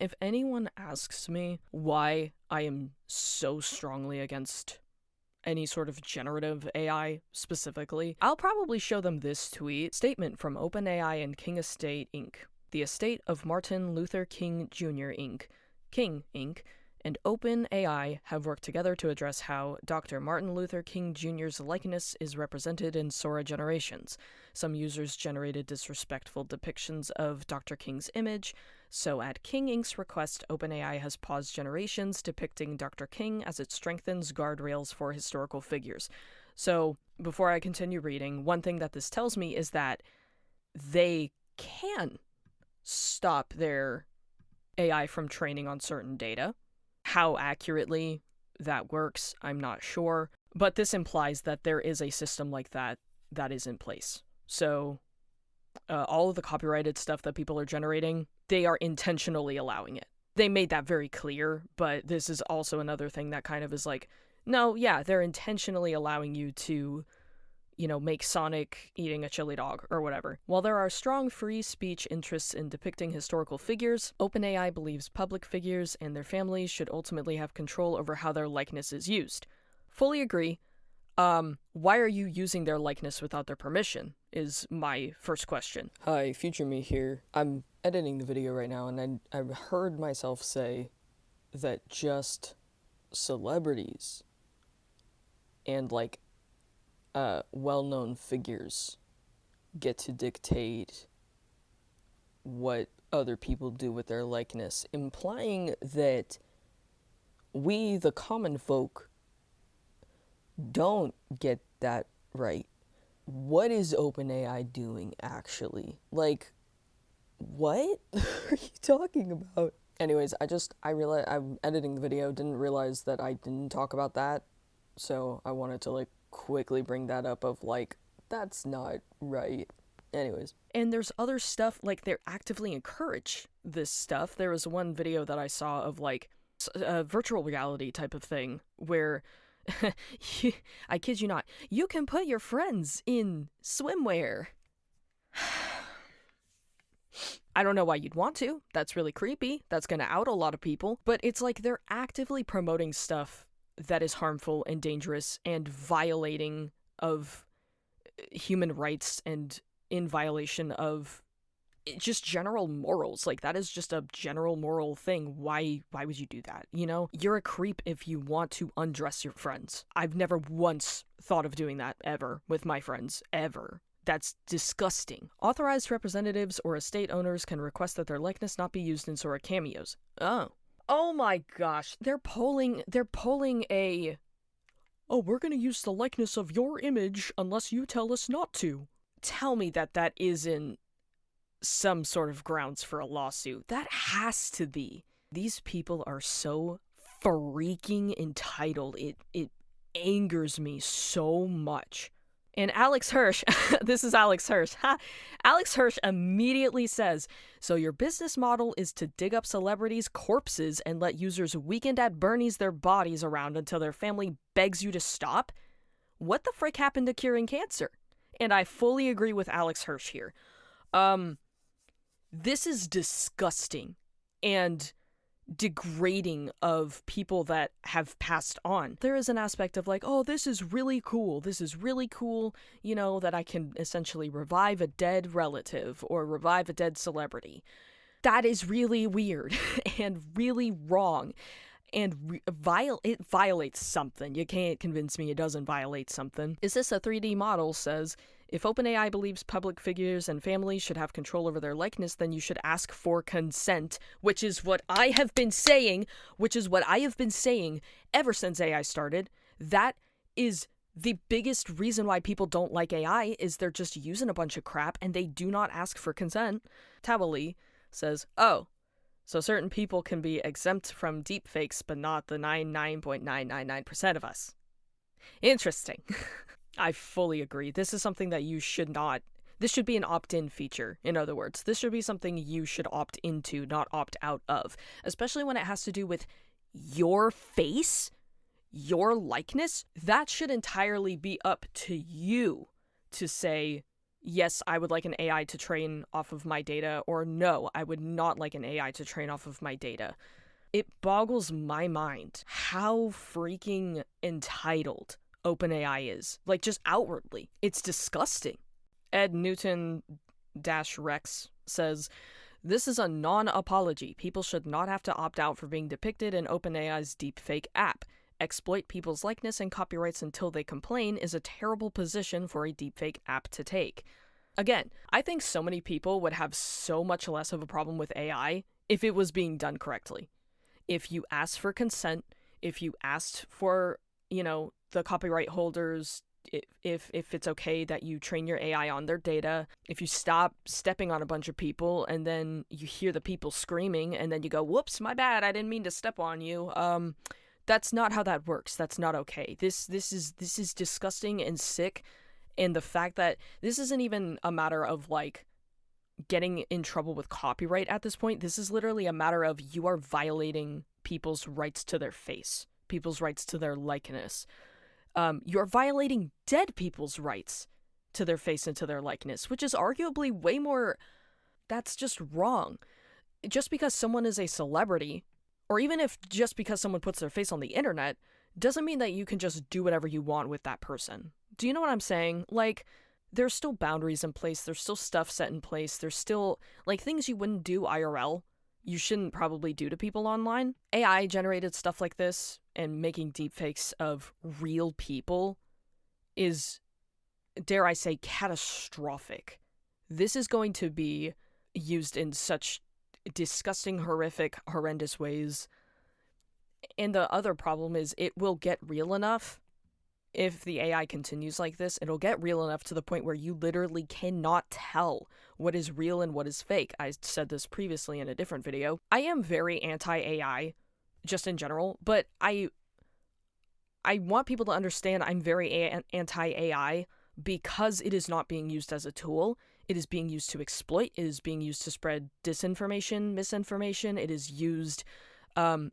If anyone asks me why I am so strongly against any sort of generative AI specifically, I'll probably show them this tweet. Statement from OpenAI and King Estate Inc. The estate of Martin Luther King Jr. Inc., King Inc., and OpenAI have worked together to address how Dr. Martin Luther King Jr.'s likeness is represented in Sora generations. Some users generated disrespectful depictions of Dr. King's image, so at King Inc.'s request, OpenAI has paused generations depicting Dr. King as it strengthens guardrails for historical figures. So, before I continue reading, one thing that this tells me is that they can stop their AI from training on certain data. How accurately that works, I'm not sure, but this implies that there is a system like that that is in place. So, all of the copyrighted stuff that people are generating, they are intentionally allowing it. They made that very clear, but this is also another thing that kind of is like, no, yeah, they're intentionally allowing you to, make Sonic eating a chili dog or whatever. While there are strong free speech interests in depicting historical figures, OpenAI believes public figures and their families should ultimately have control over how their likeness is used. Fully agree. Why are you using their likeness without their permission, is my first question. Hi, Future Me here. I'm editing the video right now, and I heard myself say that just celebrities and, well-known figures get to dictate what other people do with their likeness, implying that we, the common folk, don't get that right. What is OpenAI doing, actually? What are you talking about? Anyways, I realized I'm editing the video, didn't realize that I didn't talk about that, so I wanted to, quickly bring that up of, that's not right. Anyways. And there's other stuff, they actively encourage this stuff. There was one video that I saw of, a virtual reality type of thing, where, I kid you not, you can put your friends in swimwear. I don't know why you'd want to. That's really creepy. That's gonna out a lot of people. But it's they're actively promoting stuff that is harmful and dangerous and violating of human rights and in violation of just general morals. That is just a general moral thing. Why would you do that? You're a creep if you want to undress your friends. I've never once thought of doing that ever with my friends, ever. That's disgusting. Authorized representatives or estate owners can request that their likeness not be used in Sora cameos. Oh my gosh, they're polling a, we're gonna use the likeness of your image unless you tell us not to. Tell me that isn't some sort of grounds for a lawsuit. That has to be. These people are so freaking entitled. It angers me so much. And Alex Hirsch, this is Alex Hirsch. Alex Hirsch immediately says, so your business model is to dig up celebrities' corpses and let users weekend at Bernie's their bodies around until their family begs you to stop? What the frick happened to curing cancer? And I fully agree with Alex Hirsch here. This is disgusting and degrading of people that have passed on. There is an aspect of this is really cool. This is really cool, that I can essentially revive a dead relative or revive a dead celebrity. That is really weird and really wrong. And it violates something. You can't convince me it doesn't violate something. Is this a 3D model says, if OpenAI believes public figures and families should have control over their likeness, then you should ask for consent, which is what I have been saying ever since AI started. That is the biggest reason why people don't like AI, is they're just using a bunch of crap and they do not ask for consent. Tabali says, so certain people can be exempt from deepfakes, but not the 99.999% of us. Interesting. I fully agree. This is something that you should not... This should be an opt-in feature, in other words. This should be something you should opt into, not opt out of. Especially when it has to do with your face, your likeness. That should entirely be up to you to say, yes, I would like an AI to train off of my data, or no, I would not like an AI to train off of my data. It boggles my mind how freaking entitled OpenAI is. Like, just outwardly. It's disgusting. Ed Newton-Rex says, "This is a non-apology. People should not have to opt out for being depicted in OpenAI's deepfake app. Exploit people's likeness and copyrights until they complain is a terrible position for a deepfake app to take." Again, I think so many people would have so much less of a problem with AI if it was being done correctly. If you asked for consent, if you asked for, the copyright holders, if it's okay that you train your AI on their data, if you stop stepping on a bunch of people and then you hear the people screaming and then you go, "Whoops, my bad, I didn't mean to step on you." That's not how that works. That's not okay. This is disgusting and sick. And the fact that this isn't even a matter of like getting in trouble with copyright at this point. This is literally a matter of you are violating people's rights to their face, people's rights to their likeness. You're violating dead people's rights to their face and to their likeness, which is arguably way more. That's just wrong. Just because someone is a celebrity, or even if just because someone puts their face on the internet, doesn't mean that you can just do whatever you want with that person. Do you know what I'm saying? Like, there's still boundaries in place. There's still stuff set in place. There's still, like, things you wouldn't do IRL, you shouldn't probably do to people online. AI generated stuff like this and making deepfakes of real people is, dare I say, catastrophic. This is going to be used in such disgusting, horrific, horrendous ways. And the other problem is it will get real enough. If the AI continues like this, it'll get real enough to the point where you literally cannot tell what is real and what is fake. I said this previously in a different video. I am very anti-AI, just in general, but I want people to understand I'm very anti-AI because it is not being used as a tool. It is being used to exploit. It is being used to spread disinformation, misinformation. It is used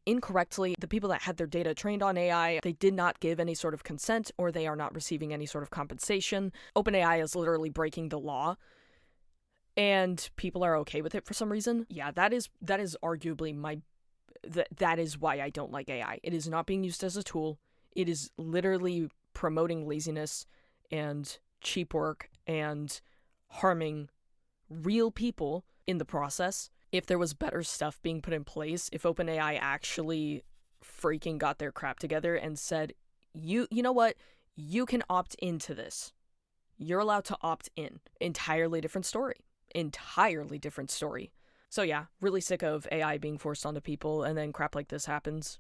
incorrectly. The people that had their data trained on AI, they did not give any sort of consent, or they are not receiving any sort of compensation. OpenAI is literally breaking the law, and people are okay with it for some reason. Yeah, that is arguably that is why I don't like AI. It is not being used as a tool. It is literally promoting laziness and cheap work and harming real people in the process. If there was better stuff being put in place, if OpenAI actually freaking got their crap together and said, you know what, you can opt into this. You're allowed to opt in. Entirely different story. So yeah, really sick of AI being forced onto people and then crap like this happens.